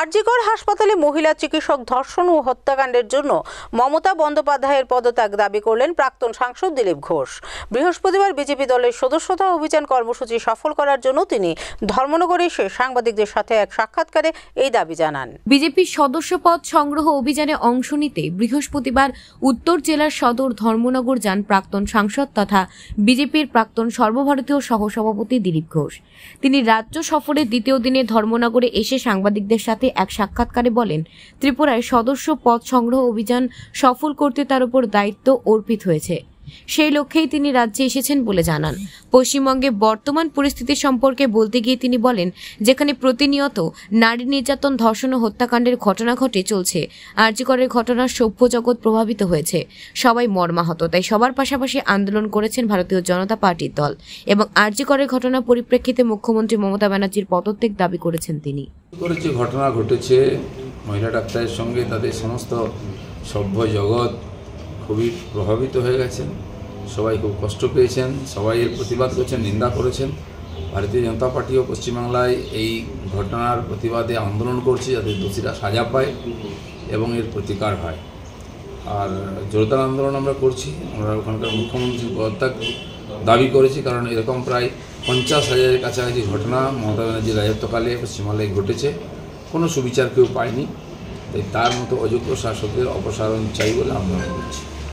আরজিকর হাসপাতালে মহিলা চিকিৎসক ধর্ষণ ও হত্যাকাণ্ডের জন্য মমতা বন্দ্যোপাধ্যায়ের পদত্যাগ দাবি করলেন প্রাক্তন সাংসদ দিলীপ ঘোষ। বৃহস্পতিবার বিজেপি দলের সদস্যতা অভিযান কর্মসূচি সফল করার জন্য তিনি ধর্মনগরে এসে সাংবাদিকদের সাথে এক সাক্ষাৎকারে এই দাবি জানান। বিজেপির সদস্যপদ সংগ্রহ অভিযানে অংশ নিতে বৃহস্পতিবার উত্তর জেলার সদর ধর্মনগর যান প্রাক্তন সাংসদ তথা বিজেপির প্রাক্তন সর্বভারতীয় সহসভাপতি দিলীপ ঘোষ। তিনি রাজ্য সফরের দ্বিতীয় দিনে ধর্মনগরে এসে সাংবাদিকদের সাথে এক সাক্ষাৎকারে বলেন, ত্রিপুরায় সদস্য পদ সংগ্রহ অভিযান সফল করতে তার উপর দায়িত্ব অর্পিত হয়েছে। সেই লক্ষ্যেই তিনি রাজ্যে এসেছেন বলে জানান। পশ্চিমবঙ্গে বর্তমান পরিস্থিতি সম্পর্কে বলতে গিয়ে তিনি বলেন, যেখানে প্রতিনিয়ত নারী নির্যাতন, ধর্ষণ ও হত্যাকাণ্ডের ঘটনা ঘটে চলছে, আরজিকরের ঘটনার সভ্য জগৎ প্রভাবিত হয়েছে, সবাই মর্মাহত। তাই সবার পাশাপাশি আন্দোলন করেছেন ভারতীয় জনতা পার্টির দল এবং আরজিকরের ঘটনার পরিপ্রেক্ষিতে মুখ্যমন্ত্রী মমতা ব্যানার্জির পদত্যাগ দাবি করেছেন তিনি। যে ঘটনা ঘটেছে মহিলা ডাক্তারের সঙ্গে, তাদের সমস্ত সভ্য জগৎ খুবই প্রভাবিত হয়ে গেছেন। সবাই খুব কষ্ট পেয়েছেন, সবাই এর প্রতিবাদ করছেন, নিন্দা করেছেন। ভারতীয় জনতা পার্টিও পশ্চিমবাংলায় এই ঘটনার প্রতিবাদে আন্দোলন করছে, যাতে দোষীরা সাজা পায় এবং এর প্রতিকার হয়। আর জোরদার আন্দোলন আমরা করছি। আমরা ওখানকার মুখ্যমন্ত্রীর পদত্যাগ দাবি করেছি, কারণ এরকম প্রায় 50,000-এর কাছাকাছি ঘটনা মমতা ব্যানার্জির রাজত্বকালে পশ্চিমবাংলায় ঘটেছে, কোনো সুবিচার কেউ পায়নি। তাই তার মতো অযোগ্য শাসকের অপসারণ চাই বলে আন্দোলন করছি।